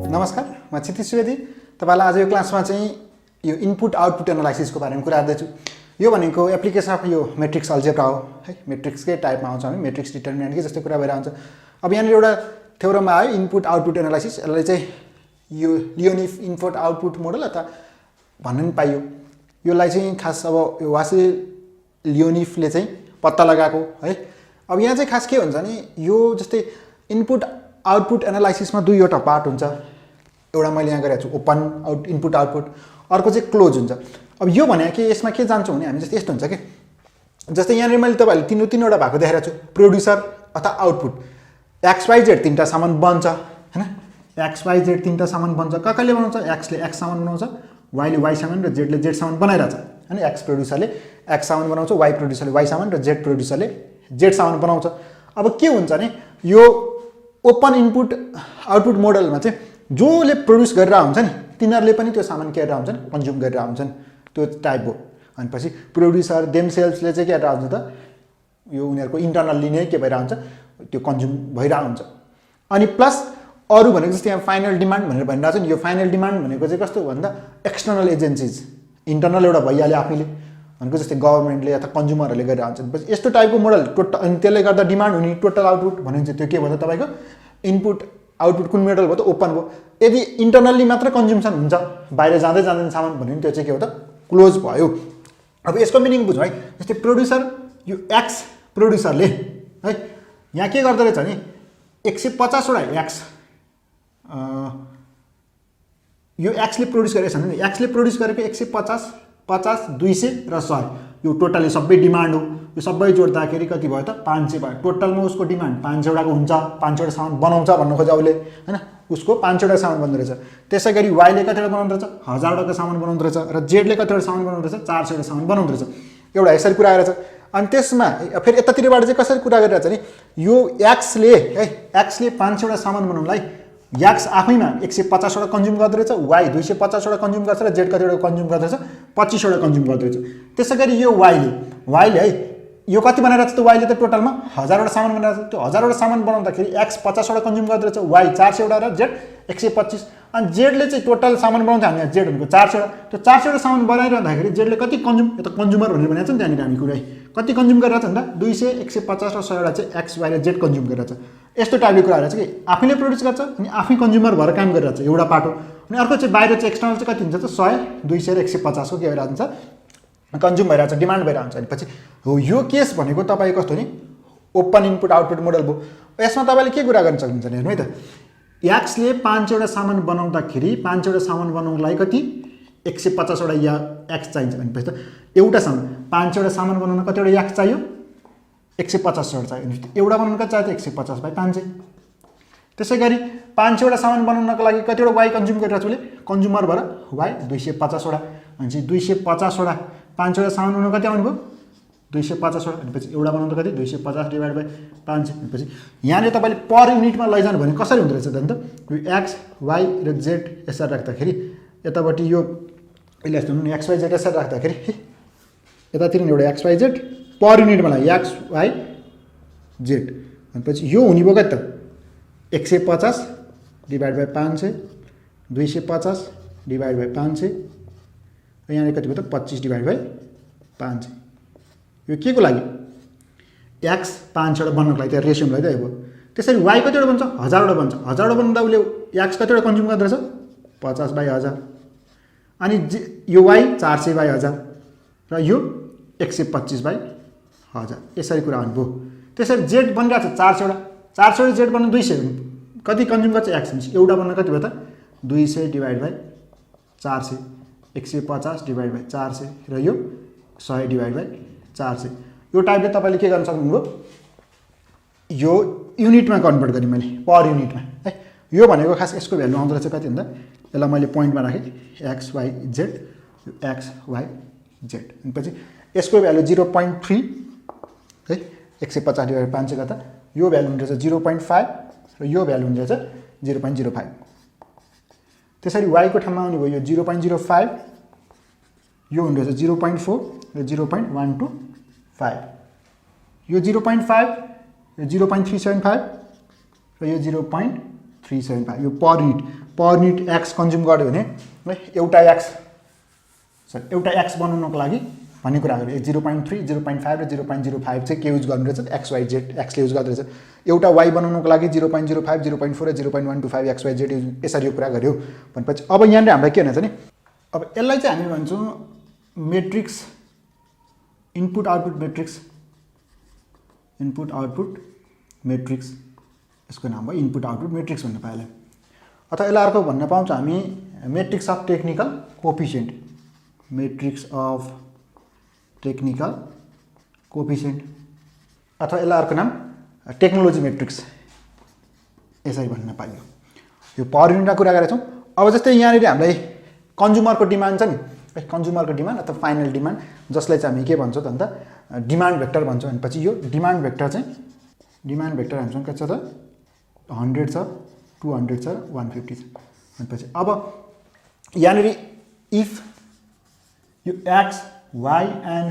नमस्कार, म क्षितिज सुवेदी। तपाईलाई आज यो क्लासमा चाहिँ यो इनपुट आउटपुट एनालाइसिसको बारेमा कुरा गर्दैछु। यो भनेको एप्लिकेसन अफ यो मैट्रिक्स अल्जेब्रा हो है। मैट्रिक्सकै टाइपमा आउँछ हामी, मैट्रिक्स डिटर्मिनेन्टकै जस्तो कुरा भइरहन्छ। अब यहाँ एउटा थ्योरम आयो इनपुट आउटपुट एनालाइसिस। यसलाई चाहिँ यो लियोनिफ इनपुट आउटपुट मोडल अथवा भन्न नि पाइयो। यसलाई चाहिँ खास अब यो वासिल लियोनिफले चाहिँ पत्ता लगाएको है। अब यहाँ चाहिँ खास के हुन्छ नि, यो जस्तै इनपुट आउटपुट एनालाइसिसमा दुईवटा पार्ट हुन्छ। एउटा मैले यहाँ गरेको छु ओपन आउट इनपुट आउटपुट, अर्को चाहिँ क्लोज हुन्छ। अब यो भने कि यसमा के जान्छौँ भने हामी जस्तै यस्तो हुन्छ कि जस्तै यहाँनिर मैले तपाईँहरूले तीनवटा भएको देखाएको छु, प्रोड्युसर अथवा आउटपुट। XYZ तीनवटा सामान बन्छ हैन। XYZ तीनवटा सामान बन्छ। कहिले बनाउँछ? एक्सले एक्स सामान बनाउँछ, वाइले वाइ सामान र जेडले जेड सामान बनाइरहेछ हैन। एक्स प्रोड्युसरले एक्स सामान बनाउँछ, वाइ प्रोड्युसरले वाइ सामान र जेड प्रोड्युसरले जेड सामान बनाउँछ। अब के हुन्छ नि, यो ओपन इनपुट आउटपुट मोडलमा चाहिँ जसले प्रोड्युस गरेर हुन्छ नि तिनीहरूले पनि त्यो सामान के गरेर हुन्छन्, कन्ज्युम गरेर हुन्छन्। त्यो टाइप हो। अनि पछि प्रोड्युसर देमसेल्फले चाहिँ के गरेर हुन्छ त, यो उनीहरूको इन्टरनल्ली नै के भइरहेको हुन्छ, त्यो कन्ज्युम भइरहेको हुन्छ। अनि प्लस अरू भनेको जस्तै यहाँ फाइनल डिमान्ड भनेर भनिरहेको छ नि। यो फाइनल डिमान्ड भनेको चाहिँ कस्तो भन्दा एक्सटर्नल एजेन्सिज, इन्टरनल एउटा भइहाल्यो आफैले भनेको जस्तै गभर्मेन्टले अथवा कन्ज्युमरहरूले गरेर हुन्छन्। पछि यस्तो टाइपको मोडल टोटल, अनि त्यसले गर्दा डिमान्ड हुने टोटल आउटपुट भनिन्छ। त्यो के भयो त तपाईँको इनपुट आउटपुट कुन मोडल भयो त, ओपन भयो। यदि इन्टरनल्ली मात्र कन्ज्युम्सन हुन्छ, बाहिर जाँदै जाँदैन सामान भन्यो भने त्यो चाहिँ के हो त, क्लोज भयो। अब यसको मिनिङ बुझ्नु है। जस्तै प्रोड्युसर, यो एक्स प्रोड्युसरले है यहाँ के गर्दो रहेछ भने 150वटा एक्स, यो एक्सले प्रोड्युस गरेको छ भने एक्सले प्रोड्युस गरेको 150, 50, 200 र 100 यो टोटली सबै डिमान्ड हो। यो सबै जोड्दाखेरि कति भयो त, 500 भयो। टोटलमा उसको डिमान्ड 500वटाको हुन्छ। 500वटा सामान बनाउँछ भन्नु खोज्यो उसले हैन। उसको 500वटा सामान बन्द रहेछ। त्यसै गरी वाइले कतिवटा बनाउँदो रहेछ, 1000वटाको सामान बनाउँदो रहेछ। र जेडले कतिवटा सामान बनाउँदो रहेछ, 400वटा सामान बनाउँदो रहेछ। एउटा यसरी कुरा गरेछ। अनि त्यसमा फेरि यतातिरबाट चाहिँ कसरी कुरा गरिरहेछ नि, यो एक्सले है, एक्सले 500वटा सामान बनाउनलाई एक्स आफैमा 150वटा कन्ज्युम गर्दो रहेछ, वाइ 250वटा कन्ज्युम गर्छ र जेड कतिवटा कन्ज्युम गर्दो रहेछ, 25वटा कन्ज्युम गर्दो रहेछ। त्यसै गरी यो वाइले है यो कति बनाइरहेको छ त, वाइले त टोटलमा 1000वटा सामान बनाइरहेको छ। त्यो 1000वटा सामान बनाउँदाखेरि एक्स 50वटा कन्ज्युम गर्दो रहेछ, वाइ 400वटा र जेड 125। अनि जेडले चाहिँ टोटल सामान बनाउँछ, हामी जेड भनेको 400वटा। त्यो 400वटा सामान बनाइरहँदाखेरि जेडले कति कन्ज्युम, यो त कन्ज्युमर भनेर भनेको छ नि त्यहाँनिर हामी कुरा कति कन्ज्युम गरिरहेको छ भन्दा 200, 150 र 100वटा चाहिँ एक्स वाइ र जेड कन्ज्युम गरिरहेको छ। यस्तो टाइपले कुरा गरेर चाहिँ आफैले प्रोड्युस गर्छ अनि आफै कन्ज्युमर भएर काम गरिरहेको छ, एउटा पाटो। अनि अर्को चाहिँ बाहिर चाहिँ एक्सटर्नल चाहिँ कति हुन्छ त, 100, 200 र 150को के भइरहेको हुन्छ, कन्ज्युम भइरहेको छ, डिमान्ड भइरहेको हुन्छ। अनि पछि हो यो केस भनेको तपाईँ कस्तो नि ओपन इनपुट आउटपुट मोडल भयो। यसमा तपाईँले के कुरा गर्न सक्नुहुन्छ नि, हेर्नु है त। एक्सले 500वटा सामान बनाउँदाखेरि 500वटा सामान बनाउनलाई कति 150वटा या एक्स चाहिन्छ भनेपछि त एउटा सामान 500वटा सामान बनाउन कतिवटा एक्स चाहियो, 150वटा चाहियो। एउटा बनाउन कति चाहियो त 150/500। त्यसै गरी 500वटा सामान बनाउनको लागि कतिवटा वाइ कन्ज्युम गरिरहेको छ उसले, कन्ज्युमर भएर वाइ 250वटा। भनेपछि 250वटा 500वटा सामान बनाउन कति आउनु भयो, 250वटा। भनेपछि एउटा बनाउँदा कति 250/500। भनेपछि यहाँनिर तपाईँले पर युनिटमा लैजानु भने कसरी हुँदो रहेछ त, यो एक्स वाइ र जेड यसरी राख्दाखेरि यतापट्टि यो यसले यस्तो हुनु एक्स वाइ जेड यसरी राख्दाखेरि यतातिर एउटा एक्स वाइ जेड पर युनिटमा लाग्यो एक्स वाइ जेड। भनेपछि यो हुने भयो कति त 150/500, 250/500 र यहाँनिर कति भयो त 25/500। यो के को लागि, एक्स 500वटा बन्नको लागि, त्यहाँ रेसियोको लागि त यो। त्यसरी वाइ कतिवटा बन्छ, 1000वटा बन्छ। 1000वटा बन्दा उसले एक्स कतिवटा कन्ज्युम गर्दो रहेछ, 50/1000। अनि यो वाइ 400/1000 र यो 125/1000। यसरी कुरा हुनुभयो। त्यसरी जेड बनिरहेको छ 400वटा, 400 जेड बन्न 200 कति कन्ज्युम गर्छ एक्स, एउटा बन्न कति भयो त 200/400, 150/400 र यो 100/400। यो टाइपले तपाईँले के गर्न सक्नुभयो, यो युनिटमा कन्भर्ट गरेँ मैले, पर युनिटमा है। यो भनेको खास यसको भ्यालु आउँदो रहेछ कति भन्दा, यसलाई मैले पोइन्टमा राखेँ x y z, x y z. पछि यसको भ्यालु 0.3 है, 150/500 गर्दा यो भ्यालु हुने रहेछ 0.5 र यो भ्यालु हुने रहेछ 0.05। त्यसरी वाइको ठाउँमा आउने भयो यो 0.05, यो हुने रहेछ 0.4 र 0.125। यो 0.5, यो 0.375 र यो 0.375 यो per unit per unit x consume गर्यो भने है एउटा एक्स बनाउनको लागि भन्ने कुरा गऱ्यो 0.3 0.5 र 0.05 चाहिँ के युज गर्नु रहेछ एक्स वाइ जेड एक्सले युज गर्दो रहेछ एउटा वाइ बनाउनको लागि 0.05 0.4 र 0.125 एक्स वाइ जेड युज यसरी यो कुरा गऱ्यो भनेपछि अब यहाँनिर हामीलाई के हुन्छ नि अब यसलाई चाहिँ हामी भन्छौँ मेट्रिक्स इनपुट आउटपुट मेट्रिक्स यसको नाम भयो इनपुट आउटपुट मेट्रिक्स भन्ने पाइला अथवा यसलाई अर्को भन्न पाउँछ हामी मेट्रिक्स अफ टेक्निकल कोफिसिएन्ट अथवा यसलाई अर्को नाम टेक्नोलोजी मेट्रिक्स यसरी भन्न पाइयो यो पर युनिटमा कुरा गरेका छौँ अब जस्तै यहाँनिर हामीलाई कन्ज्युमरको डिमान्ड छ नि कन्ज्युमरको डिमान्ड अथवा फाइनल डिमान्ड जसलाई चाहिँ हामी के भन्छौँ त अन्त डिमान्ड भेक्टर भन्छौँ भनेपछि यो डिमान्ड भेक्टर हामीसँग के छ त 100 छ 200 छ 150 छ भनेपछि अब यहाँनिर इफ यो x y and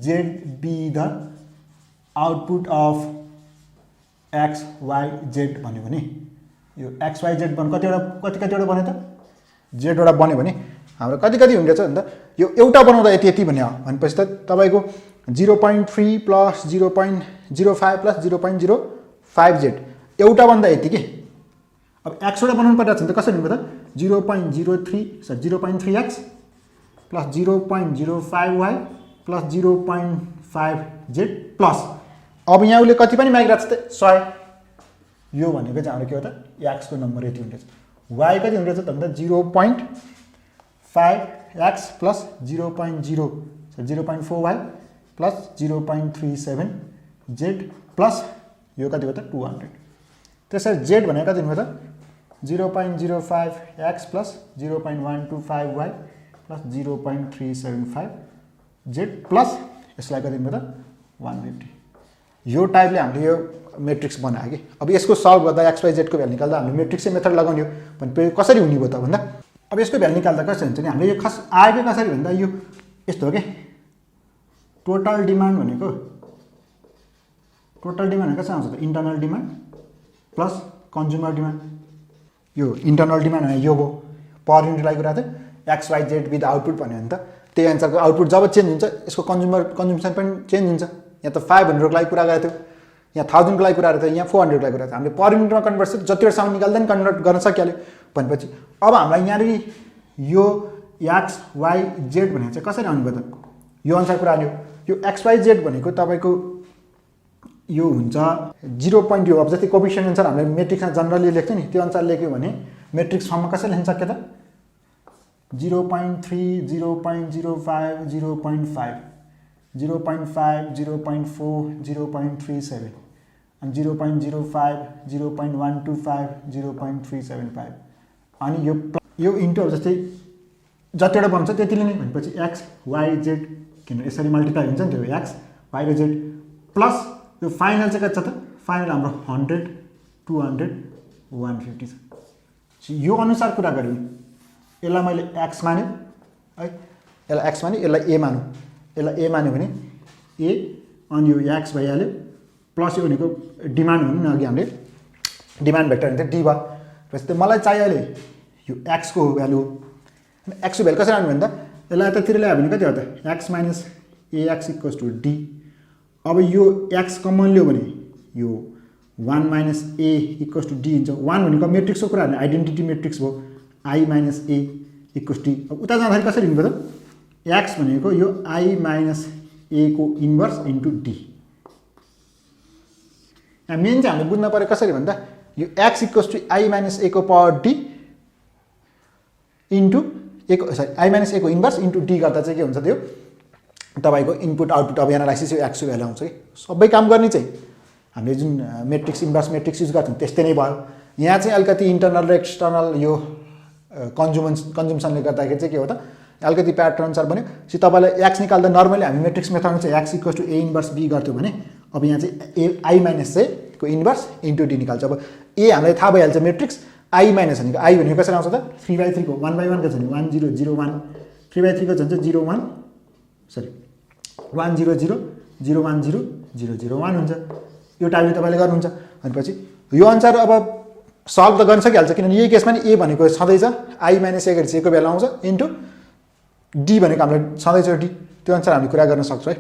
z be the output of x y z भन्यो भने यो एक्स वाइ जेड बन्यो कतिवटा बन्यो त जेडवटा बन्यो भने हाम्रो कति हुने रहेछ भन्दा यो एउटा बनाउँदा यति भन्ने हो भनेपछि त तपाईँको 0.3 प्लस 0.05 प्लस 0.05 जेड एउटा भन्दा यति के अब एक्सवटा बनाउनु परिरहेको छ भने त कसरी हुन्छ त 0.3 x plus 0.05 y plus 0.5 z plus अब यहाँ उसले कति पनि मागिरहेको छ त 100 यो भनेको चाहिँ हाम्रो के हो त एक्सको नम्बर यति हुने रहेछ वाइ कति हुने रहेछ त भन्दा 0.5 x plus 0.4 y plus 0.37 z plus यो कति हो त 200 त्यसरी जेड भनेको कति हुने त 0.05 x plus 0.125 y plus 0.375 z plus यसलाई कति हुने त 150 यो टाइपले हामीले यो मेट्रिक्स बनायो कि अब यसको सल्भ गर्दा एक्स वाइ जेडको भ्यालु निकाल्दा हामीले मेट्रिक्सै मेथड लगाउने हो भने कसरी हुने भयो त भन्दा अब यसको भ्यालु निकाल्दा कसरी हुन्छ नि हामीले यो खास आएको कसरी भन्दा यो यस्तो हो कि टोटल डिमान्ड भनेको कसरी आउँछ त internal demand plus consumer demand यो इन्टर्नल डिमान्ड भने यो भयो पर युनिटलाई कुरा थियो x y z with output भन्यो भने त त्यही अनुसारको आउटपुट जब चेन्ज हुन्छ यसको कन्ज्युम्सन पनि चेन्ज हुन्छ यहाँ त 500को लागि कुरा गरेको थियो यहाँ 1000को लागि कुरा गरेको थियो यहाँ 400को लागि कुरा थियो हामीले पर युनिटमा कन्भर्ट जतिवटासम्म निकाल्दा नि कन्भर्ट गर्न सकिहाल्यो भनेपछि अब हामीलाई यहाँनिर यो एक्स वाइ जेड भनेको चाहिँ कसरी आउनु भयो त यो अनुसार कुरा आयो यो एक्स वाइ जेड भनेको तपाईँको यो हुन्छ 0.0 अब जस्तै कोफिसिएन्ट अनुसार हामीले मेट्रिक्समा जनरली लेख्छ नि त्यो अनुसार लेख्यो भने मेट्रिक्स फर्ममा कसरी लेख्न सक्यो त 0.3 0.05 0.5 0.5 0.4 0.37 अनि 0.05 0.125 0.375 अनि यो इन्टु अब जस्तै जतिवटा बन्छ त्यतिले नै भनेपछि एक्स वाइ जेड किन यसरी मल्टिप्लाई हुन्छ नि त्यो एक्स वाइ र जेड प्लस यो फाइनल चाहिँ कति छ त फाइनल हाम्रो 100 200 150 छ यो अनुसार कुरा गऱ्यो यसलाई मैले एक्स मान्यो है यसलाई एक्स मान्यो यसलाई ए मान्यो भने ए अनि यो एक्स भइहाल्यो प्लस यो भनेको डिमान्ड भन्नु न अघि हामीले डिमान्ड भेक्टर हुन्छ डी भयो त्यसै मलाई चाहियो अहिले यो एक्सको भ्यालु एक्सको भ्यालु कसरी आउनु भन्दा यसलाई यतातिर ल्यायो भने कति हो त x minus a x equals to d अब यो एक्स कमन लियो भने यो 1 minus a equals to d हुन्छ 1 भनेको मेट्रिक्सको कुरा भने आइडेन्टिटी मेट्रिक्स भयो I minus a equals d अब उता जाँदाखेरि कसरी हुने भयो त एक्स भनेको यो आई माइनस ए को इन्भर्स इन्टु डी यहाँ मेन चाहिँ हामीले बुझ्न पऱ्यो कसरी भन्दा यो x equals to I minus A को power D into I minus A को इन्भर्स इन्टु डी गर्दा चाहिँ के हुन्छ त्यो तपाईँको इनपुट आउटपुट अब एनालाइसिस यो एक्सको भ्यालु आउँछ कि सबै काम गर्ने चाहिँ हामीले जुन मेट्रिक्स इन्भर्स मेट्रिक्स युज गर्छौँ त्यस्तै नै भयो यहाँ चाहिँ अलिकति इन्टरनल र एक्सटर्नल यो कन्ज्युम्सनले गर्दाखेरि चाहिँ के हो त अलिकति प्याटर्न अनुसार बन्यो चाहिँ तपाईँलाई एक्स निकाल्दा नर्मली हामी मेट्रिक्स मेथडमा चाहिँ x equals to a inverse b गर्थ्यौँ भने अब यहाँ चाहिँ ए आई माइनस चाहिँ को इन्भर्स इन्टु डी निकाल्छ अब ए हामीलाई थाहा भइहाल्छ मेट्रिक्स आई माइनस भनेको आई भनेको कसरी आउँछ त 3/3 को 1/1 को छ नि 1 0 0 1 3/3 को झन् 0 1 सरी 1 0 0 0 1 0 0 0 1 हुन्छ यो टाइपले तपाईँले गर्नुहुन्छ भनेपछि यो अनुसार अब सल्भ त गर्न सकिहाल्छ किनभने यही केसमा नि ए भनेको सधैँ छ आई माइनस ए गरी चाहिँ बेला आउँछ इन्टु डी भनेको हामीलाई सधैँ छ डी त्यो अनुसार हामीले कुरा गर्न सक्छौँ है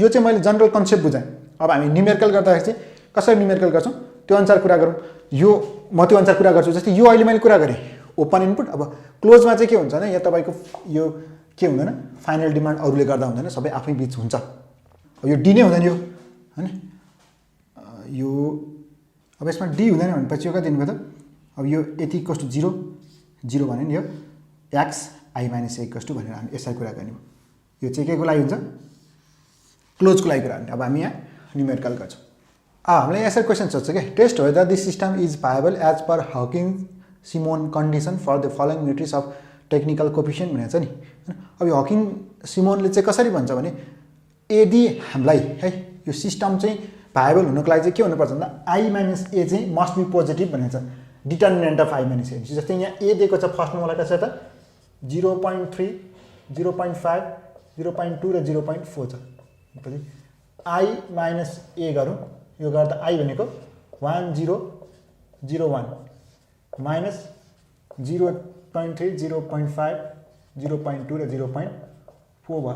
यो चाहिँ मैले जनरल कन्सेप्ट बुझाएँ अब हामी न्युमेरिकल गर्दाखेरि चाहिँ कसरी न्युमेरिकल गर्छौँ त्यो अनुसार कुरा गरौँ यो म त्यो अनुसार कुरा गर्छु जस्तै यो अहिले मैले कुरा गरेँ ओपन इनपुट अब क्लोजमा चाहिँ के हुन्छ भने यहाँ तपाईँको यो के हुँदैन फाइनल डिमान्ड अरूले गर्दा हुँदैन सबै आफै बिच हुन्छ यो डी नै हुँदैन यो हैन यो अब यसमा डी हुँदैन भनेपछि यो कति दिनुभयो त अब यो यति इक्वल्स टु 0 0 भने नि यो x I minus a equals to भनेर हामी यसरी कुरा गर्ने यो चाहिँ के को लागि हुन्छ क्लोजको लागि कुरा गर्ने अब हामी यहाँ न्युमेरिकल गर्छौँ हामीलाई यसरी क्वेसन सोध्छ के test whether this system is viable as per Hawkins Simon condition for the following matrix of technical coefficient भनेको छ नि अब यो हकिङ सिमोनले चाहिँ कसरी भन्छ भने यदि हामीलाई है यो सिस्टम चाहिँ भायबल हुनको लागि चाहिँ के हुनुपर्छ भन्दा आई माइनस ए चाहिँ मस्ट बी पोजिटिभ भनेको छ डिटर्मिनेन्ट अफ आई माइनस ए जस्तै यहाँ ए दिएको छ फर्स्टमा मलाई कसरी त 0.3 0.5 0.2 र 0.4 छ पछि आई माइनस ए गरौँ यो गर्दा आई भनेको 1001 माइनस 0.3 0.5 0.2 र 0.4 भयो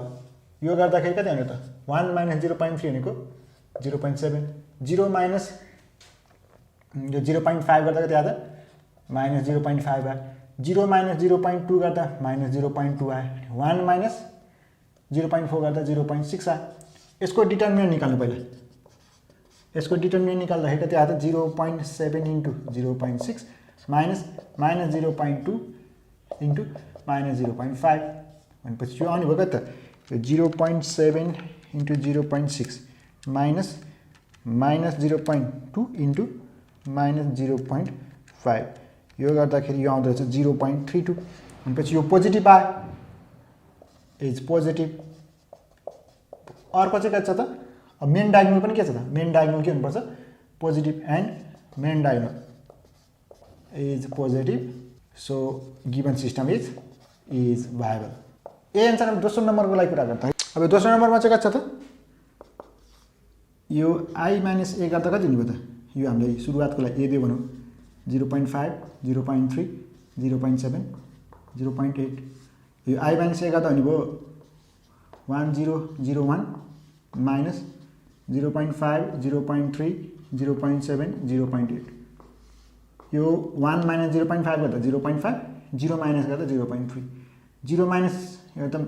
यो गर्दाखेरि कति आउने त 1 माइनस 0.3 भनेको 0.7 0 माइनस यो 0.5 गर्दा कति आयो त माइनस 0.5 आयो 0 माइनस 0.2 गर्दा माइनस 0.2 आयो 1 माइनस 0.4 गर्दा 0.6 आयो यसको डिटर्मिनेन्ट निकाल्नु पहिला यसको डिटर्मिनेन्ट निकाल्दाखेरि कति आयो त 0.7 into 0.6 minus minus 0.2 into minus 0.5 भनेपछि यो आउने भयो कति त 0.7 into 0.6 minus minus 0.2 into minus 0.5 यो गर्दाखेरि यो आउँदो रहेछ 0.32 भनेपछि यो पोजिटिभ आयो इज पोजिटिभ अर्को चाहिँ के छ त अब मेन डायगोनल पनि के छ त मेन डायगोनल के हुनुपर्छ positive and main diagonal is positive so given system is viable a answer दोस्रो नम्बरको लागि कुरा गर्दा अब दोस्रो नम्बरमा चाहिँ के छ त यो आई माइनस ए गर्दा कति हुनुभयो त यो हामीले सुरुवातको लागि ए दियो भनौँ 0.5 0.3 0.7 0.8 यो आई माइनस ए गर्दा हुनुभयो 1001 माइनस 0.5 0.3 0.7 0.8 यो 1 माइनस 0.5 गर्दा 0.5 0 माइनस गर्दा 0.3 0 माइनस एकदम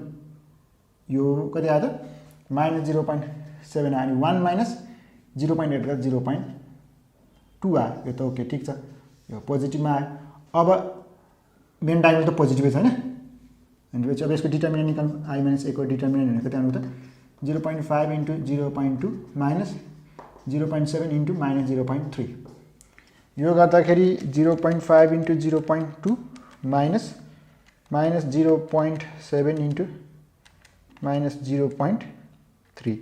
यो कति आयो त माइनस 0.7 आयो अनि 1 माइनस 0.8 गर्दा 0.2 आयो यो त ओके ठिक छ यो पोजिटिभमा आयो अब मेन डायगोनल त पोजिटिभै छैन भनेपछि अब यसको डिटर्मिनेन्ट निकाल्नु आई माइनस ए को डिटर्मिनेन्ट भनेको कति आउनु त 0.5 इन्टु 0.2 माइनस 0.7 इन्टु माइनस 0.3 यो गर्दाखेरि 0.5 into 0.2 minus minus 0.7 into minus 0.3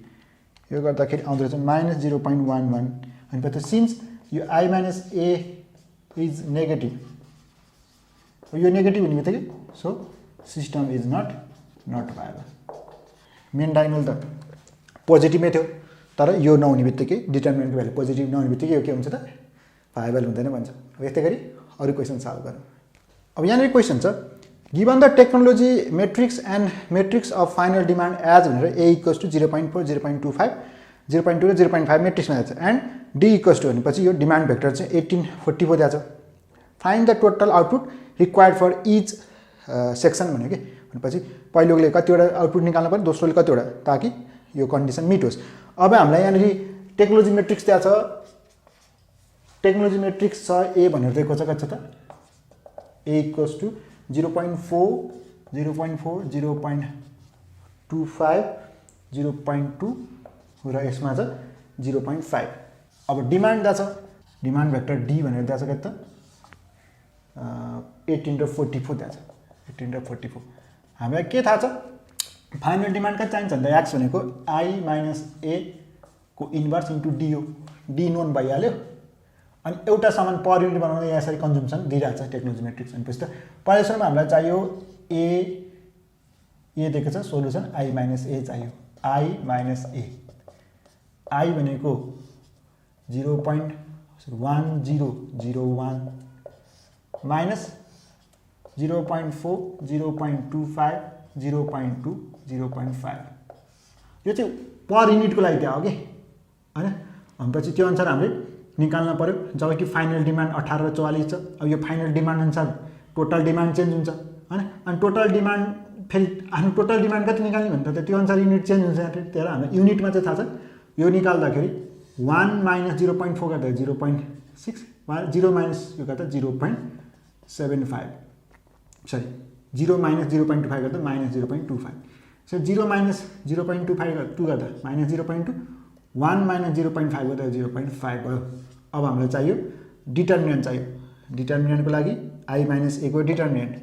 यो गर्दाखेरि आउँदो रहेछ माइनस 0.11 भनेपछि सिन्स यो I minus A is negative यो नेगेटिभ हुने बित्तिकै so system is not viable main diagonal त पोजिटिभमै थियो तर यो नहुने बित्तिकै डिटर्मिनेन्टको भ्यालु पोजिटिभ नहुने बित्तिकै यो के हुन्छ त भायबल हुँदैन भन्छ अब यस्तै गरी अरू क्वेसन सल्भ गरौँ अब यहाँनिर क्वेसन छ given the technology matrix and matrix of final demand as भनेर ए इक्वल्स टु 0.4 0.25 0.2 र 0.5 मेट्रिक्समा दिएको छ एन्ड डी इक्वल्स टु भनेपछि यो डिमान्ड भेक्टर चाहिँ 1844 दिएको छ find the total output required for each section भन्यो कि भनेपछि पहिलोले कतिवटा आउटपुट निकाल्नु पर्यो दोस्रोले कतिवटा ताकि यो कन्डिसन मिट होस् अब हामीलाई यहाँनिर टेक्नोलोजी मेट्रिक्स दिएको छ टेक्नोलोजी मेट्रिक्स छ ए भनेर दिएको छ कति छ त ए इक्वल्स टु 0.4 0.4 0.25 0.2 र यसमा छ 0.5 अब डिमान्ड दिएको छ डिमान्ड भेक्टर डी भनेर दिएको छ कति त 18 र 44 दिएको छ 18 र 44 हामीलाई के थाहा छ फाइनल डिमान्ड कति चाहिन्छ भन्दा एक्स भनेको आई माइनस ए को इन्भर्स इन्टु डी हो डी नोन भइहाल्यो अनि एउटा सामान पर युनिट बनाउँदा यहाँ यसरी कन्ज्युम्सन दिइरहेको छ टेक्नोलोजी मेट्रिक्स भनेपछि त पहिलो सुरुमा हामीलाई चाहियो ए दिएको छ सोल्युसन आई माइनस ए चाहियो आई माइनस ए आई भनेको 0.1001 माइनस 0.4 0.25 0.2 0.5 यो चाहिँ पर युनिटको लागि त्यहाँ हो कि हैन। भनेपछि त्यो अनुसार हामीले निकाल्न पर्यो। जबकि फाइनल डिमान्ड 18 र 44 छ। अब यो फाइनल डिमान्ड अनुसार टोटल डिमान्ड चेन्ज हुन्छ हैन। अनि टोटल डिमान्ड फेरि आफ्नो टोटल डिमान्ड कति निकाल्ने भने त त्यो अनुसार युनिट चेन्ज हुन्छ। त्यही हाम्रो युनिटमा चाहिँ थाहा छ। यो निकाल्दाखेरि 1 माइनस 0.4 गर्दा 0.6 0 माइनस यो गर्दा 0.75 सरी 0 माइनस 0.25 गर्दा माइनस 0.25 सो 0 माइनस 0.25 गर्दा माइनस 0.2 1 माइनस 0.5 गर्दा 0.5 भयो। अब हामीलाई चाहियो डिटर्मिनेन्ट चाहियो। डिटर्मिनेन्टको लागि आई माइनस ए को डिटर्मिनेन्ट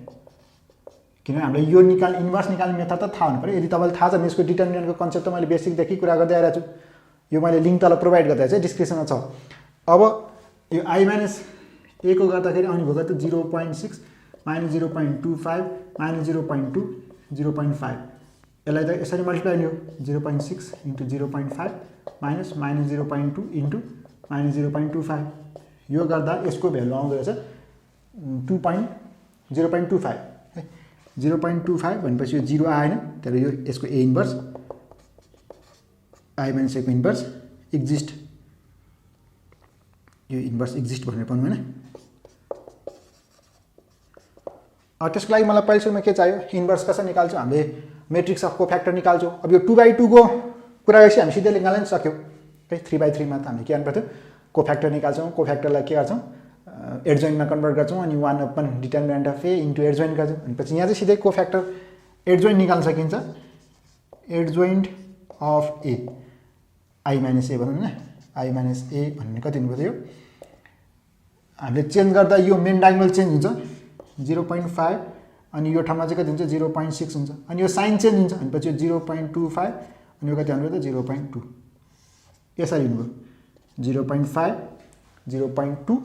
किन हामीलाई यो इन्भर्स निकाल्ने मेथड त थाहा हुनु पर्यो। यदि तपाईँलाई थाहा छ भने यसको डिटर्मिनेन्टको कन्सेप्ट त मैले बेसिकदेखि कुरा गर्दै आइरहेको छु। यो मैले लिङ्क तल प्रोभाइड गर्दा चाहिँ डिस्क्रिप्सनमा छ। अब यो आई माइनस ए को गर्दाखेरि आउने भएको त 0.6 माइनस 0.25 माइनस 0.2 0.5 यसलाई त यसरी मल्टिप्लाई नि हो 0.6 into 0.5 minus minus 0.2 into minus 0.25 यो गर्दा यसको भ्यालु आउँदो रहेछ 0.25 है। 0.25 भनेपछि यो 0 आएन। तर यो यसको ए इन्भर्स आई माइनस ए को इन्भर्स एक्जिस्ट यो इन्भर्स एक्जिस्ट भनेर पाउनु हैन। त्यसको लागि मलाई पहिलो सुरुमा के चाहियो इन्भर्स कसरी निकाल्छौँ हामीले मेट्रिक्स अफ कोफ्याक्टर निकाल्छौँ। अब यो 2/2 को कुरा गरेपछि हामी सिधै निकाल्न सक्यौँ है। 3/3 मा त हामीले के गर्नु पर्थ्यो कोफ्याक्टर निकाल्छौँ। कोफ्याक्टरलाई के गर्छौँ एडजोइन्टमा कन्भर्ट गर्छौँ अनि 1 upon determinant of a into adjoint गर्छौँ। अनि पछि यहाँ चाहिँ सिधै कोफ्याक्टर एडजोइन्ट निकाल्न सकिन्छ। Adjoint of A I minus A भनौँ न आई माइनस ए भन्ने कति हुनुपर्छ यो हामीले चेन्ज गर्दा यो मेन डायगोनल चेन्ज हुन्छ 0.5 अनि यो ठाउँमा चाहिँ कति हुन्छ 0.6 हुन्छ। अनि यो साइन चेन्ज हुन्छ भनेपछि यो 0.25 अनि यो कति आउनु त 0.2 यसरी हुनुभयो 0.5 0.2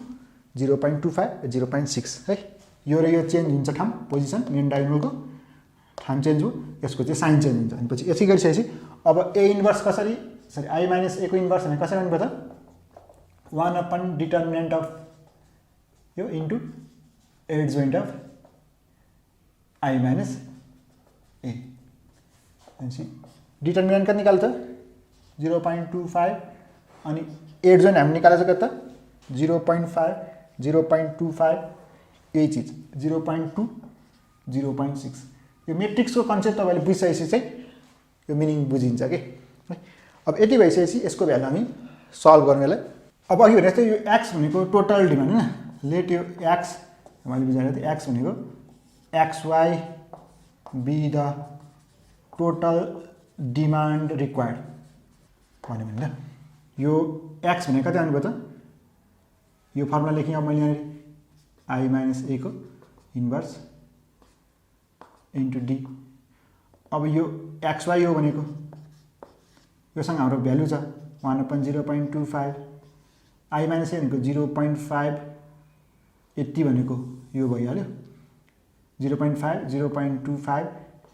0.25 0.6 है। यो र यो चेन्ज हुन्छ ठाउँ पोजिसन मेन डायगोनलको ठाउँ चेन्ज हो। यसको चाहिँ साइन चेन्ज हुन्छ। अनि पछि यसै गरिसकेपछि अब ए इन्भर्स कसरी सरी आई माइनस ए को इन्भर्स भने कसरी आउनु पर्छ 1 अपन डिटर्मिनेन्ट अफ यो into adjoint of I minus A भनेपछि डिटर्मिनेन्ट कति निकाल्छ 0.25 अनि एडजोइन्ट हामी निकालेको कता 0.5 0.25 यही चिज 0.2 0.6 यो मेट्रिक्सको कन्सेप्ट तपाईँले बुझिसकेपछि चाहिँ यो मिनिङ बुझिन्छ कि। अब यति भइसकेपछि यसको भ्यालु हामी सल्भ गर्नु यसलाई। अब अघि भने जस्तै यो एक्स भनेको टोटल डिमान्ड होइन। लेट यो एक्स मैले बुझाएको थिएँ एक्स भनेको x y be the total demand required भन्यो भने ल यो एक्स भनेको कति आउनु पर्छ यो फर्मुला लेखेँ। अब मैले यहाँनिर आई माइनस ए को इन्भर्स इन्टु डी। अब यो एक्स वाई हो भनेको योसँग हाम्रो भ्यालु छ 1/0.25 आई माइनस ए भनेको 0.5 यति भनेको यो भइहाल्यो 0.5 0.25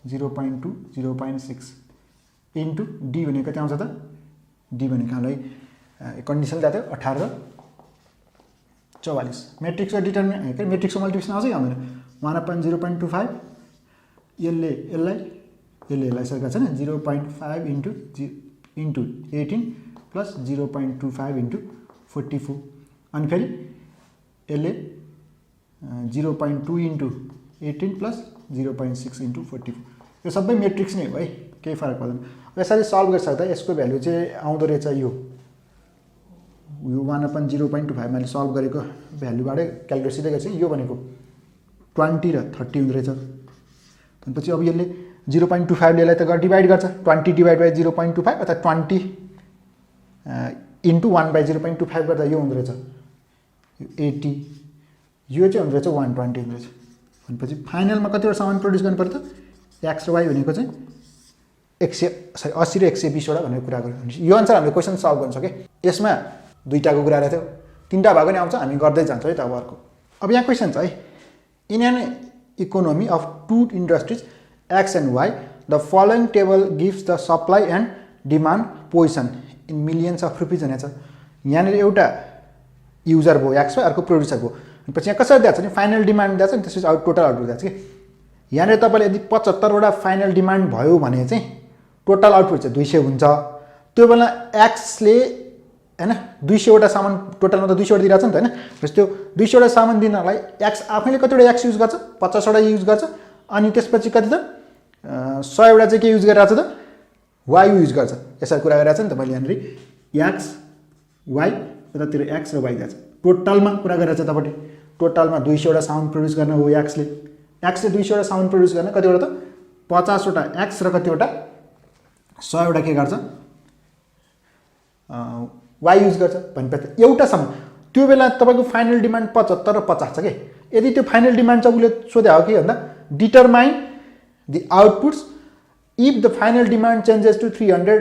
0.2 0.6 इन्टु डी भनेको कति आउँछ त डी भनेको हामीलाई कन्डिसन दिएको थियो 18 र 44 मेट्रिक्सको डिटर्मिनेन्ट मेट्रिक्सको मल्टिप्लिकेसन आउँछ कि आउँदैन 1/0.25 यसलाई सरकार छ नि 0.5 इन्टु 18 प्लस 0.25 इन्टु 44 अनि फेरि यसले 0.2 इन्टु 18 प्लस 0.6 इन्टु 44 यो सबै मेट्रिक्स नै हो है केही फरक पर्दैन। यसरी सल्भ गरिसक्दा यसको भ्यालु चाहिँ आउँदो रहेछ यो 1/0.25 मैले सल्भ गरेको भ्यालुबाटै क्यालकुलेट सिधै गर्छु। यो भनेको 20 र 30 हुँदो रहेछ। त्यसपछि अब यसले 0.25 ले त डिभाइड गर्छ 20 डिभाइड बाई 0.25 अथवा 20 इन्टु 1/0.25 गर्दा यो हुँदो रहेछ 80 यो चाहिँ हुँदो रहेछ 120 हुँदो रहेछ। भनेपछि फाइनलमा कतिवटा सामान प्रड्युस गर्नु पर्यो त एक्स र वाई भनेको चाहिँ 80 र 120 वटा भनेर कुरा गर्यो। यो अनुसार हामीले क्वेसन सल्भ गर्न सक्यो। यसमा दुईटाको कुरा रहेको थियो तीनटा भएको नि आउँछ हामी गर्दै जान्छौँ है त। अब अर्को अब यहाँ क्वेसन छ है in an economy of two industries X and Y, the following table gives the supply and demand position in millions of rupees भनेको छ। यहाँनिर एउटा युजर भयो एक्स भयो अर्को प्रोड्युसर भयो पछि यहाँ कसरी दिएको छ नि फाइनल डिमान्ड दिएको छ नि, त्यसपछि टोटल आउटपुट दिएको छ कि यहाँनिर तपाईँले यदि 75वटा फाइनल डिमान्ड भयो भने चाहिँ टोटल आउटपुट चाहिँ 200 हुन्छ। त्यो बेला एक्सले हैन 200वटा सामान टोटलमा त 200वटा दिइरहेको छ नि त हैन, त्यसपछि त्यो 200वटा सामान दिनलाई एक्स आफैले कतिवटा एक्स युज गर्छ, 50वटा युज गर्छ। अनि त्यसपछि कति त 100वटा चाहिँ के युज गरिरहेको छ त, वाइ युज गर्छ। यसरी कुरा गरिरहेको छ नि त मैले यहाँनिर एक्स वाइ यतातिर एक्स र वाइ दिएको छ। टोटलमा कुरा गरिरहेको छ तपाईँले, टोटलमा 200वटा साउन्ड प्रड्युस गर्न हो एक्सले 200वटा साउन्ड प्रड्युस गर्न कतिवटा त 50वटा एक्स र कतिवटा 100वटा के गर्छ वाइ युज गर्छ भनेपछि एउटा सामान। त्यो बेला तपाईँको फाइनल डिमान्ड 75 र 50 छ कि। यदि त्यो फाइनल डिमान्ड चाहिँ उसले सोधे हो कि भन्दा determine the outputs if the final demand changes to 300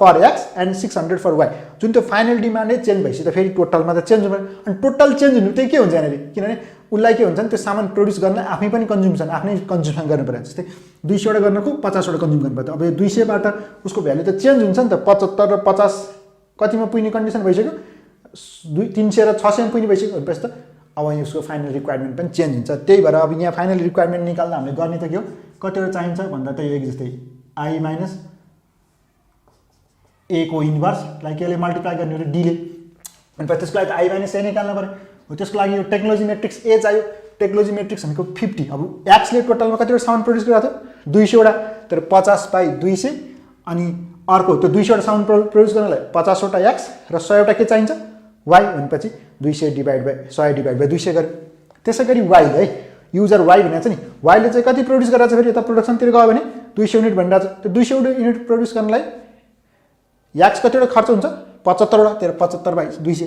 for x and 600 for y. जुन त्यो फाइनल डिमान्डै चेन्ज भएपछि त फेरि टोटलमा त चेन्ज हुँदैन। अनि टोटल चेन्ज हुनु त्यही के हुन्छ यहाँनिर, किनभने उसलाई के हुन्छ नि त्यो सामान प्रड्युस गर्न आफै पनि कन्ज्युम्सन आफ्नै कन्ज्युम्सन गर्नु पर्यो। जस्तै 200वटा गर्नको 50वटा कन्ज्युम गर्नु पर्यो। अब यो 200बाट उसको भ्यालु त चेन्ज हुन्छ नि त। 75 र 50 कतिमा पुग्ने कन्डिसन भइसक्यो, 300 र 600 पुग्ने भइसक्यो भनेपछि त अब उसको फाइनल रिक्वायरमेन्ट पनि चेन्ज हुन्छ। त्यही भएर अब यहाँ फाइनल रिक्वायरमेन्ट निकाल्दा हामीले गर्ने त के हो, कतिवटा चाहिन्छ भन्दा त एक जस्तै आई माइनस ए को इन्भर्सलाई केले मल्टिप्लाई गर्ने हो डीले, भनेपछि त्यसको लागि त आई माइनस ए निकाल्नु पऱ्यो। हो त्यसको लागि यो टेक्नोलोजी मेट्रिक्स ए चाहियो। टेक्नोलोजी मेट्रिक्स भनेको 50। अब एक्सले टोटलमा कतिवटा साउन्ड प्रड्युस गरेको थियो 200वटा, तर 50/200 अनि अर्को त्यो 200वटा साउन्ड प्रड्युस गर्नलाई 50वटा एक्स र 100वटा के चाहिन्छ वाइ, भनेपछि 200/100/200 गर्यो। त्यसै गरी वाइले है युजर वाइ भनेको छ नि, वाइले चाहिँ कति प्रड्युस गरेको छ फेरि यता प्रोडक्सनतिर गयो भने 200 युनिट भनिरहेको छ। त्यो 200 युनिट प्रड्युस गर्नलाई एक्स कतिवटा खर्च हुन्छ 75वटा, तर 75/200।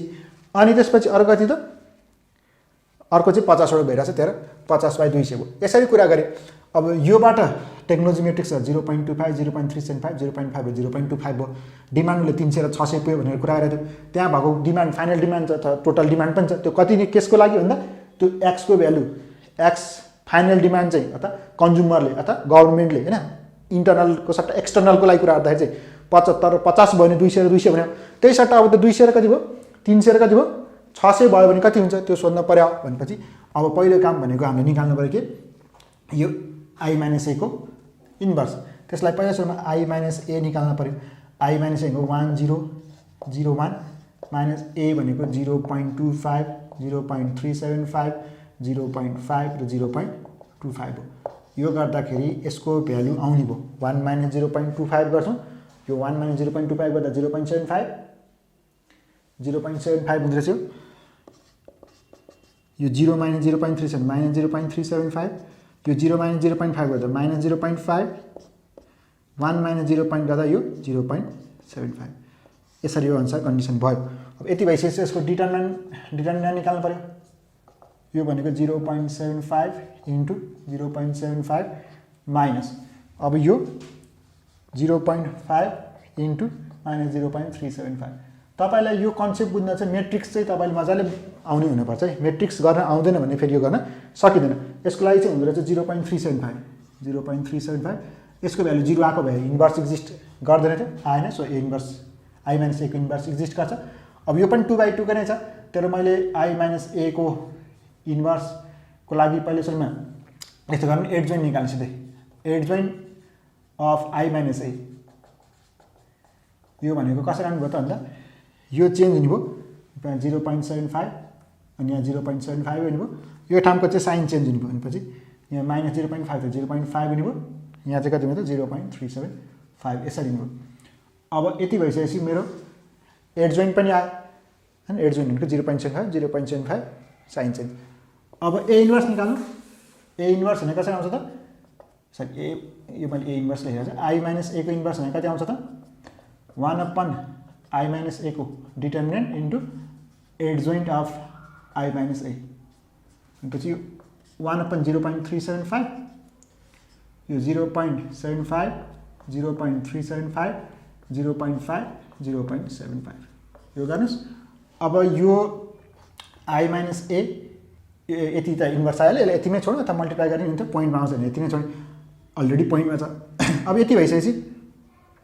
अनि त्यसपछि अर्को कति त अर्को चाहिँ 50वटा भइरहेको छ, तर 50/200 भयो। यसरी कुरा गरेँ। अब योबाट टेक्नोलोजी मेट्रिक्स 0.25 0.375 0.5 0.25 भयो। डिमान्डले 300 र 600 पुग्यो भनेर कुरा गरेको थियो। त्यहाँ भएको डिमान्ड फाइनल डिमान्ड छ, टोटल डिमान्ड पनि छ। त्यो कति केसको लागि भन्दा त्यो एक्सको भ्यालु एक्स फाइनल डिमान्ड चाहिँ अथवा कन्ज्युमरले अथवा गभर्मेन्टले होइन इन्टरनलको सट्टा एक्सटर्नलको लागि कुरा गर्दाखेरि चाहिँ 75 र 50 भयो भने 200 र 200 भन्यो। त्यही सट्टा अब त 200 र कति भयो 300 र कति भयो 600 भयो भने कति हुन्छ त्यो सोध्न पर्यो। भनेपछि अब पहिलो काम भनेको हामीले निकाल्नु पऱ्यो कि यो आई माइनस ए को इन्भर्स। त्यसलाई पहिला सुरुमा आई माइनस ए निकाल्न पऱ्यो। आई माइनस ए को 1001 माइनस ए भनेको 0.25 0.375 0.5 र 0.25 हो। यो गर्दाखेरि यसको भ्यालु आउने भयो 1 माइनस 0.25 गर्छौँ। यो 1 माइनस 0.25 गर्दा 0.75 हुँदो रहेछ। यो 0 माइनस 0.37 माइनस 0.375, यो 0 माइनस 0.5 गर्दा माइनस 0.5, 1 माइनस 0 गर्दा यो 0.75। यसरी यो अनुसार कन्डिसन भयो। अब यति भइसकेपछि यसको डिटर्मिनेन्ट निकाल्नु पऱ्यो। यो भनेको 0.75 इन्टु 0.75 माइनस अब यो 0.5 इन्टु माइनस 0.375। तपाईँलाई यो कन्सेप्ट बुझ्न चाहिँ मेट्रिक्स चाहिँ तपाईँले मजाले आउने हुनुपर्छ है। मेट्रिक्स गर्न आउँदैन भने फेरि यो गर्न सकिँदैन। यसको लागि चाहिँ हुँदो रहेछ 0.375 यसको भ्यालु 0 आएको भए इन्भर्स एक्जिस्ट गर्दैन थियो, आएन। So A inverse I minus A को इन्भर्स एक्जिस्ट गर्छ। अब यो पनि 2/2 नै छ, तर मैले आई माइनस ए को इन्भर्सको लागि पहिले सुरुमा यस्तो गर्नु एड जोइन निकाल्नु सिधै। Adjoint of I minus A यो भनेको कसरी आउनुभयो त भन्दा यो चेन्ज हुने भयो 0.75 अनि यहाँ 0.75 हुने भयो। यो ठाउँको चाहिँ साइन चेन्ज हुने भयो भनेपछि यहाँ माइनस 0.5 त 0.5 हुने भयो। यहाँ चाहिँ कति भयो त 0.375 यसरी हुने भयो। अब यति भइसकेपछि मेरो एड जोइन पनि आयो होइन। एड जोइन भनेको 0.75 साइन चेन्ज। अब ए इन्भर्स निकाल्नु। ए इन्भर्स भनेको कसरी आउँछ त सर ए यो मैले ए इन्भर्स लेखेको छु। आई माइनस ए को इन्भर्स भनेको कति आउँछ त 1 आई माइनस ए को determinant into adjoint of I minus A पछि 1/0.375 यो 0.75 0.375 0.5 0.75 यो गर्नुहोस्। अब यो आई माइनस ए यति त इन्भर्स आयो यसलाई यतिमै छोड्नु अथवा मल्टिप्लाई गर्ने हुन्थ्यो पोइन्टमा आउँछ भने यति नै छोड्नु अलरेडी पोइन्टमा छ। अब यति भइसकेपछि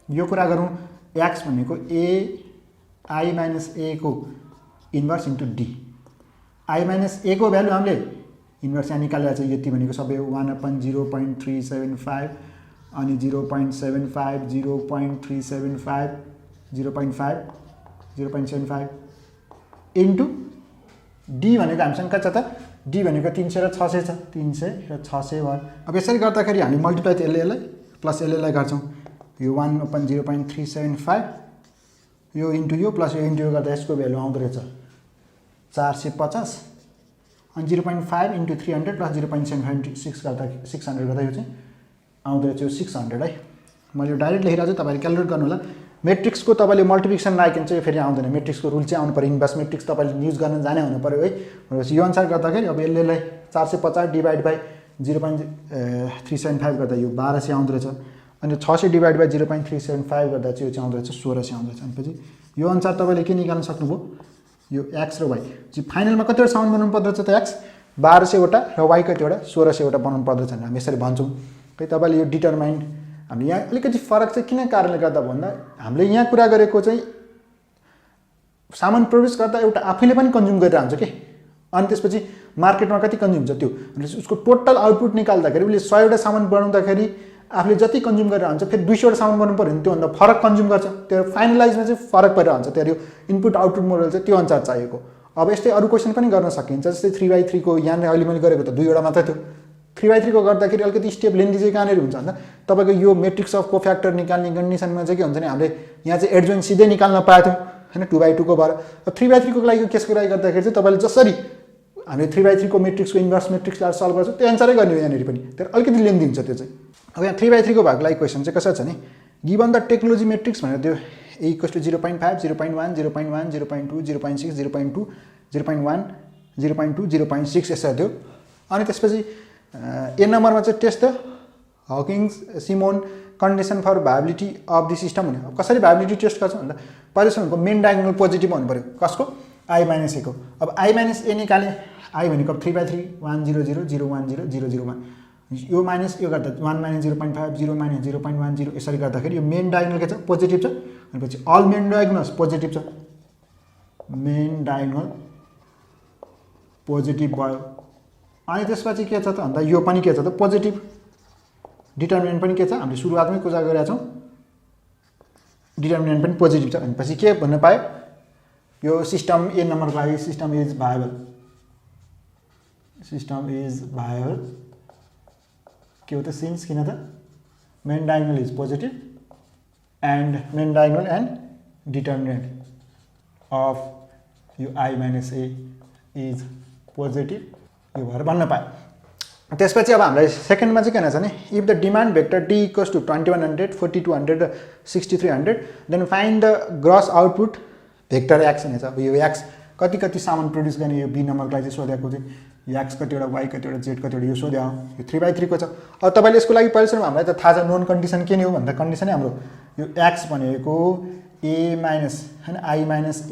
यो कुरा गरौँ एक्स भनेको ए आई माइनस ए को inverse into D. I minus A को भ्यालु हामीले इन्भर्स यहाँ निकालेर चाहिँ यति भनेको सबै 1/0.375 अनि 0.75 0.375 0.75 इन्टु डी भनेको हामीसँग कति छ त डी भनेको 300 र 600 छ 300 र 600 भयो। अब यसरी गर्दाखेरि हामी मल्टिप्लाई त यसलाई प्लस यसलाई गर्छौँ यो 1/0.375 यो इन्टु यो प्लस यो इन्टु यो गर्दा यसको भ्यालु आउँदो रहेछ 450 अनि 0.5 इन्टु 300 प्लस 0.76 गर्दा 600 गर्दा यो चाहिँ आउँदो रहेछ यो 600 है। मैले यो डाइरेक्ट लेखिरहेको छु तपाईँले क्यालकुलेट गर्नु होला। मेट्रिक्सको तपाईँले मल्टिप्लिकेसन लाइकन चाहिँ फेरि आउँदैन मेट्रिक्सको रुल चाहिँ आउनु पऱ्यो इन्भर्स मेट्रिक्स तपाईँले युज गर्न जाने हुनु पऱ्यो है। यो अनुसार गर्दाखेरि अब यसले 450 डिभाइड बाई 0.375 गर्दा यो 1200 आउँदो रहेछ अनि 600 डिभाइड बाई 0.375 गर्दा चाहिँ यो चाहिँ आउँदो रहेछ 1600 आउँदो रहेछ। अनि यो अनुसार तपाईँले के निकाल्न सक्नुभयो यो एक्स र वाई चाहिँ फाइनलमा कतिवटा साउन्ड बनाउनु पर्दछ त एक्स 1200वटा र वाई कतिवटा 1600वटा बनाउनु पर्दछ हामी यसरी भन्छौँ है। तपाईँले यो डिटरमाइन्ड हामीले यहाँ अलिकति फरक चाहिँ किन कारणले गर्दा भन्दा हामीले यहाँ कुरा गरेको चाहिँ सामान प्रड्युस गर्दा एउटा आफैले पनि कन्ज्युम गरेर हुन्छ कि अनि त्यसपछि मार्केटमा कति कन्ज्युम हुन्छ त्यो उसको टोटल आउटपुट निकाल्दाखेरि उसले 100वटा सामान बनाउँदाखेरि आफूले जति कन्ज्युम गरेर हुन्छ फेरि 200वटा सामान बनाउनु पऱ्यो भने त्योभन्दा फरक कन्ज्युम गर्छ त्यो फाइनलाइजमा चाहिँ फरक परेर हुन्छ त्यहाँ यो इनपुट आउटपुट मोडल चाहिँ त्यो अनुसार चाहिएको। अब यस्तै अरू क्वेसन पनि गर्न सकिन्छ जस्तै 3/3 को यहाँनिर अहिले मैले गरेको त 2वटा मात्रै थियो 3/3 को गर्दाखेरि अलिकति स्टेप लेन्दी चाहिँ कहाँनिर हुन्छ भन्दा तपाईँको यो मेट्रिक्स अफ कोफ्याक्टर निकाल्ने कन्डिसनमा चाहिँ के हुन्छ नि हामीले यहाँ चाहिँ एडजोइन्ट सिधै निकाल्न पाएको थियौँ होइन 2/2 को भएर। अब 3/3 को लागि केसको लागि गर्दाखेरि चाहिँ तपाईँले जसरी हामीले 3/3 को मेट्रिक्सको इन्भर्स मेट्रिक्सलाई सल्भ गर्छौँ त्यो अनुसारै गर्ने हो यहाँनिर पनि तर अलिकति लेन्दी हुन्छ त्यो चाहिँ। अब यहाँ 3/3 को भएको लागि क्वेसन चाहिँ कसरी छ नि गिभन द टेक्नोलोजी मेट्रिक्स भनेर त्यो a = 0.5 0.1 0.1 0.2 0.6 0.2 0.1 0.2 0.6 यसरी थियो। अनि त्यसपछि ए नम्बरमा चाहिँ test the Hawkins Simon condition for viability of the system भने अब कसरी भाइबिलिटी टेस्ट गर्छ भन्दा पहिला सुनको मेन डायगोनल पोजिटिभ हुनु पऱ्यो कसको i - a को। अब i - a निकाले i भनेको 3/3 1 0 0 0 1 0 0 0 1 यो माइनस यो गर्दा 1 - 0.5 0 - 0.10 यसरी गर्दाखेरि यो मेन डायगोनल के छ पोजिटिभ छ अनि पछि अल मेन डायगोनल्स पोजिटिभ छ मेन डायगोनल पोजिटिभ भयो। अनि त्यसपछि के छ त भन्दा यो पनि के छ त पोजिटिभ डिटर्मिनेन्ट पनि के छ हामीले सुरुवातमै कुरा गरेका छौँ डिटर्मिनेन्ट पनि पोजिटिभ छ। अनि पछि के भन्न पायो यो सिस्टम ए नम्बरको लागि सिस्टम इज भायबल के हो त सिन्स किन त main diagonal is positive and main diagonal and determinant of यो i - a इज पोजिटिभ यो भएर भन्न पायो। त्यसपछि अब हामीलाई सेकेन्डमा चाहिँ के हुन्छ भने if the demand vector d = 2100 4200 6300 then find the gross output vector x हुनेछ। अब यो x कति सामान प्रड्युस गर्ने यो बी नम्बरको लागि चाहिँ सोधेको चाहिँ x कतिवटा y कतिवटा z कतिवटा यो सोध्यो यो 3/3 को छ। अब तपाईँले यसको लागि पहिलेसम्म हामीलाई त थाहा छ नोन कन्डिसन के नि हो भन्दा कन्डिसनै हाम्रो यो x भनेको a माइनस होइन i -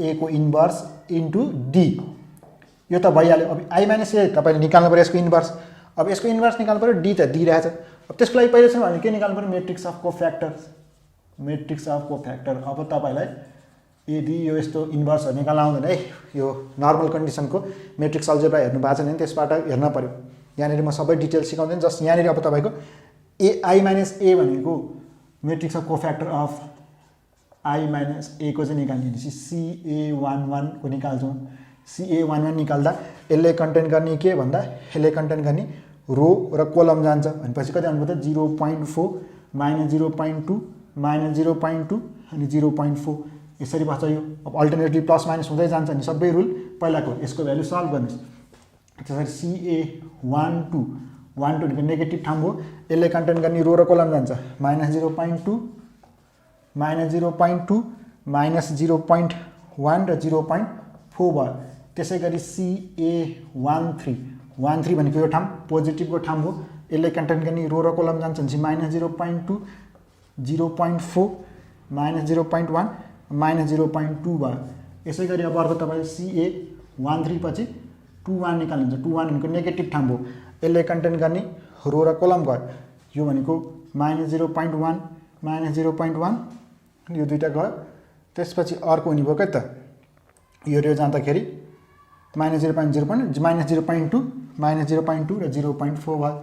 a को इन्भर्स इन्टु d यो त भइहाल्यो। अब i - a तपाईँले निकाल्नु पऱ्यो यसको इन्भर्स अब यसको इन्भर्स निकाल्नु पऱ्यो d त दिइरहेछ। अब त्यसको लागि पहिलेसम्म हामीले के निकाल्नु पऱ्यो मेट्रिक्स अफ कोफ्याक्टर अब तपाईँलाई यदि यो यस्तो इन्भर्सहरू निकाल्न आउँदैन है यो नर्मल कन्डिसनको मेट्रिक्स अल्जेब्रा हेर्नु भएको छैन भने त्यसबाट हेर्न पऱ्यो यहाँनिर म सबै डिटेल सिकाउँदैन जस्ट यहाँनिर अब तपाईँको i - a भनेको matrix of cofactor of i - a को चाहिँ निकाल्ने CA11 को निकाल्छौँ। CA11 निकाल्दा यसले कन्टेन गर्ने के भन्दा यसले कन्टेन गर्ने रो र कोलम जान्छ भनेपछि कति आउनु पर्छ 0.4 -0.2 -0.2 अनि 0.4 यसरी बस्छ यो। अब अल्टरनेटिभ प्लस माइनस हुँदै जान्छ नि सबै रुल पहिलाको यसको भ्यालु सल्भ गर्नुहोस्। त्यसरी CA12 भनेको नेगेटिभ ठाउँ हो यसले कन्टेन गर्ने रो र कोलम जान्छ -0.2 -0.2 -0.1 र 0.4 भयो। त्यसै गरी CA13 भनेको यो ठाउँ पोजिटिभको ठाउँ हो यसले कन्टेन गर्ने रो र कोलम जान्छ भने -0.2 0.4 -0.1 -0.2 भयो। यसै गरी अब अर्को तपाईँ CA13 पछि 21 निकाल्नुहुन्छ 21 भनेको नेगेटिभ ठाउँ हो यसले कन्टेन गर्ने रो र कोलम गयो यो भनेको -0.1 -0.1 यो दुईटा गयो। त्यसपछि अर्को हुने भयो क्या त यो जाँदाखेरि -0.0.2 -0.2 र 0.4 भयो।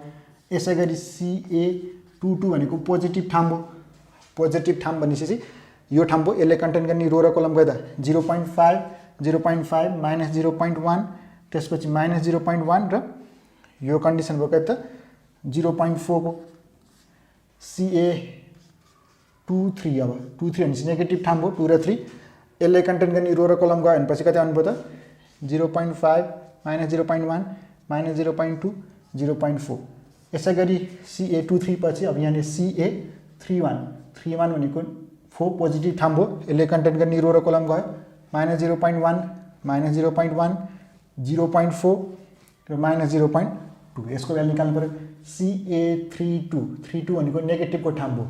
यसै गरी CA22 भनेको पोजिटिभ ठाम हो। पोजिटिभ ठाम भनेपछि यो ठाम भयो, यसले कन्टेन गर्ने रो र कलम गयो त 0.5 0.5 -0.1 त्यसपछि -0.1 र यो कन्डिसन भयो त 0.4 को CA23 अब 23 भनेपछि नेगेटिभ ठाम भयो 2 र 3 यसले कन्टेन गर्ने रो र कलम गयो भनेपछि कति आउनुभयो त 0.5 -0.1 -0.2 0.4। यसै गरी CA23 पछि अब यहाँनिर CA31 भनेको 4 पोजिटिभ ठाम भयो, यसले कन्टेन गर्ने रो र कलम गयो -0.1 -0.1 0.4 र -0.2। यसको भ्यालु निकाल्नु पर्यो। CA32 भनेको नेगेटिभको ठाम भयो,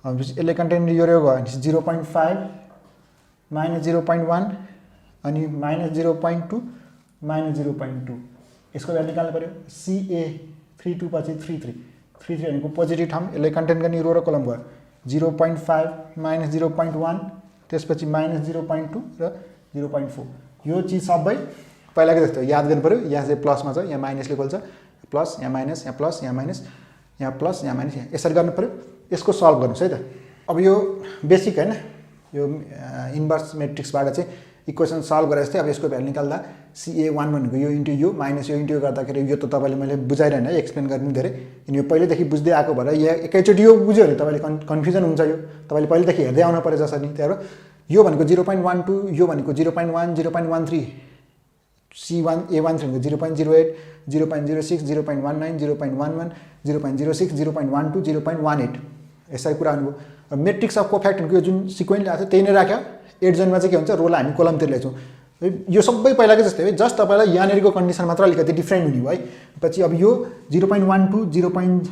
अब यसले कन्टेन यो गयो भने 0.5 -0.1 अनि -0.2 -0.2। यसको भ्यालु निकाल्नु पर्यो। CA32 पछि 33 भनेको पोजिटिभ ठाम, यसले कन्टेन गर्ने रो र कलम गयो 0.5 -0.1 त्यसपछि -0.2 र 0.4। यो चिज सबै पहिलाकै जस्तो याद गर्नु पर्यो। यहाँ चाहिँ प्लसमा छ, यहाँ माइनसले खोल्छ, प्लस यहाँ माइनस, यहाँ प्लस, यहाँ माइनस, यहाँ प्लस, यहाँ माइनस, यसरी गर्नु पर्यो। यसको सल्भ गर्नुहोस् है त। अब यो बेसिक हैन, यो इन्भर्स म्याट्रिक्सबाट चाहिँ इक्वेसन सल्भ गरे जस्तै अब यसको भ्यालु निकाल्दा CA1 भनेको यो इन्टु यो माइनस यो इन्टु यो गर्दाखेरि यो त तपाईँले मैले बुझाइरहेन है, एक्सप्लेन गर्नु धेरै, किन यो पहिल्यैदेखि बुझ्दै आएको भएर यहाँ एकैचोटि यो बुझ्यो भने तपाईँले कन्फ्युजन हुन्छ। यो तपाईँले पहिलेदेखि हेर्दै आउनु पर्यो जसरी नि। त्यहाँबाट यो भनेको 0.12 यो भनेको 0.1 0.13 A13 भनेको 0.08 0.06 0.19 0.11 0.06 0.12 0.18 यसरी कुरा आउनुभयो। मेट्रिक्स अफ कोफॅक्टरको यो जुन सिक्वेन्स ल्याएको थियो त्यही नै राख्यो। एडजोइन्टमा चाहिँ के हुन्छ, रोलाई हामी कोलमतिर ल्याउँछौँ। यो सबै पहिलाकै जस्तै हो, जस्ट तपाईँलाई यहाँनिरको कन्डिसन मात्र अलिकति डिफ्रेन्ट हुने भयो है। पछि अब यो 0.12 0.1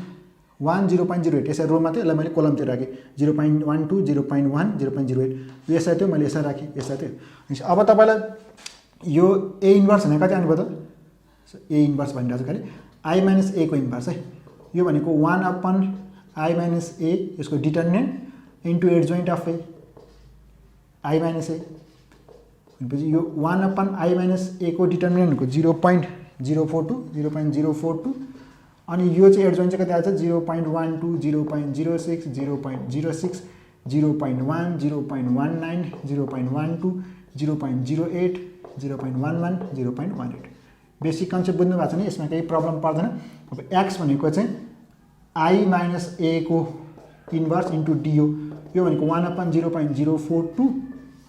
0.08 यसरी रो मात्रै, यसलाई मैले कोलमतिर राखेँ 0.12 0.1 0.08 यसरी थियो, मैले यसरी राखेँ यसरी थियो। अब तपाईँलाई यो A इन्भर्स भनेको कति आउनुभयो त? A इन्भर्स भनिरहेको छ खालि I - A को इन्भर्स है। यो भनेको 1/I - A यसको determinant into adjoint of I - A भनेपछि यो 1/I - A को डिटर्मिनेन्ट भनेको 0.042 0.042 अनि यो चाहिँ एडजोइन्ट चाहिँ कति आएछ 0.12 0.06 0.06 0.1 0.19 0.12 0.08 0.11 0.18। बेसिक कन्सेप्ट बुझ्नु भएको छ नि, यसमा केही प्रब्लम पर्दैन। अब x भनेको चाहिँ I - A को इन्भर्स इन्टु D हो। यो भनेको 1/0.042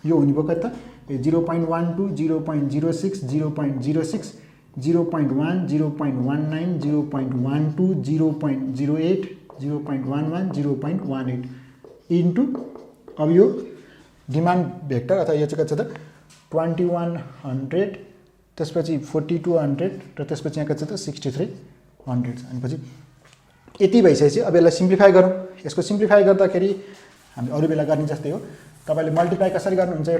यो हुने भयो कति त 0.12 0.06 0.06 0.1 0.19 0.12 0.08 0.11 0.18 इन्टु अब यो डिमान्ड भेक्टर अथवा यो चाहिँ कति छ त 2100 त्यसपछि 4200 र त्यसपछि यहाँ कति छ त 6300 छ। अनि पछि यति भइसकेपछि अब यसलाई सिम्प्लिफाई गरौँ। यसको सिम्प्लिफाई गर्दाखेरि हामी अरू बेला गर्ने जस्तै हो। तपाईँले मल्टिप्लाई कसरी गर्नुहुन्छ, यो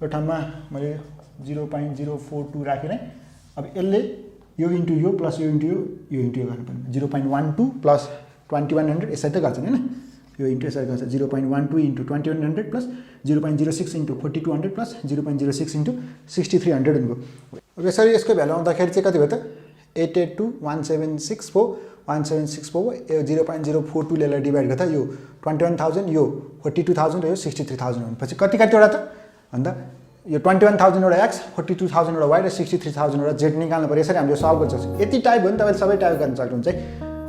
ठाउँमा मैले 0.042 राखेँ है। अब यसले यो इन्टु यो प्लस यो इन्टु यो इन्टु यो गर्नुपर्ने 0.12 प्लस 2100 यसरी त गर्छ हैन, यो इन्टु यसरी गर्छ 0.12 into 2100 plus 0.06 into 4200 plus 0.06 into 6300 हुनुभयो। अब यसरी यसको भ्यालु आउँदाखेरि चाहिँ कति भयो त 882176 1764 यो 0.042 ले यसलाई डिभाइड गर्दा यो 21000 यो 42000 र यो 63000 हुनेपछि कतिवटा त भन्दा यो 21000 वटा x 42000 वटा y र 63000 वटा z निकाल्नु पर्यो। यसरी हामीले सल्भ गर्न सक्छौँ। यति टाइप हो नि, तपाईँले सबै टाइप गर्न सक्नुहुन्छ है।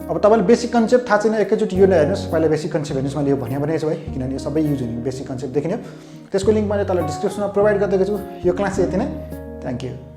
अब तपाईँले बेसिक कन्सेप्ट थाहा छैन एकैचोटि यो नै हेर्नुहोस्, पहिला बेसिक कन्सेप्ट हेर्नुहोस्, मैले यो भनेको छु है, किनभने यो सबै युज हुने बेसिक कन्सेप्ट देखिने। त्यसको लिङ्क मैले तल डिस्क्रिप्सनमा प्रोभाइड गरिदिएको छु। यो क्लास चाहिँ यति नै, थ्याङ्क यू।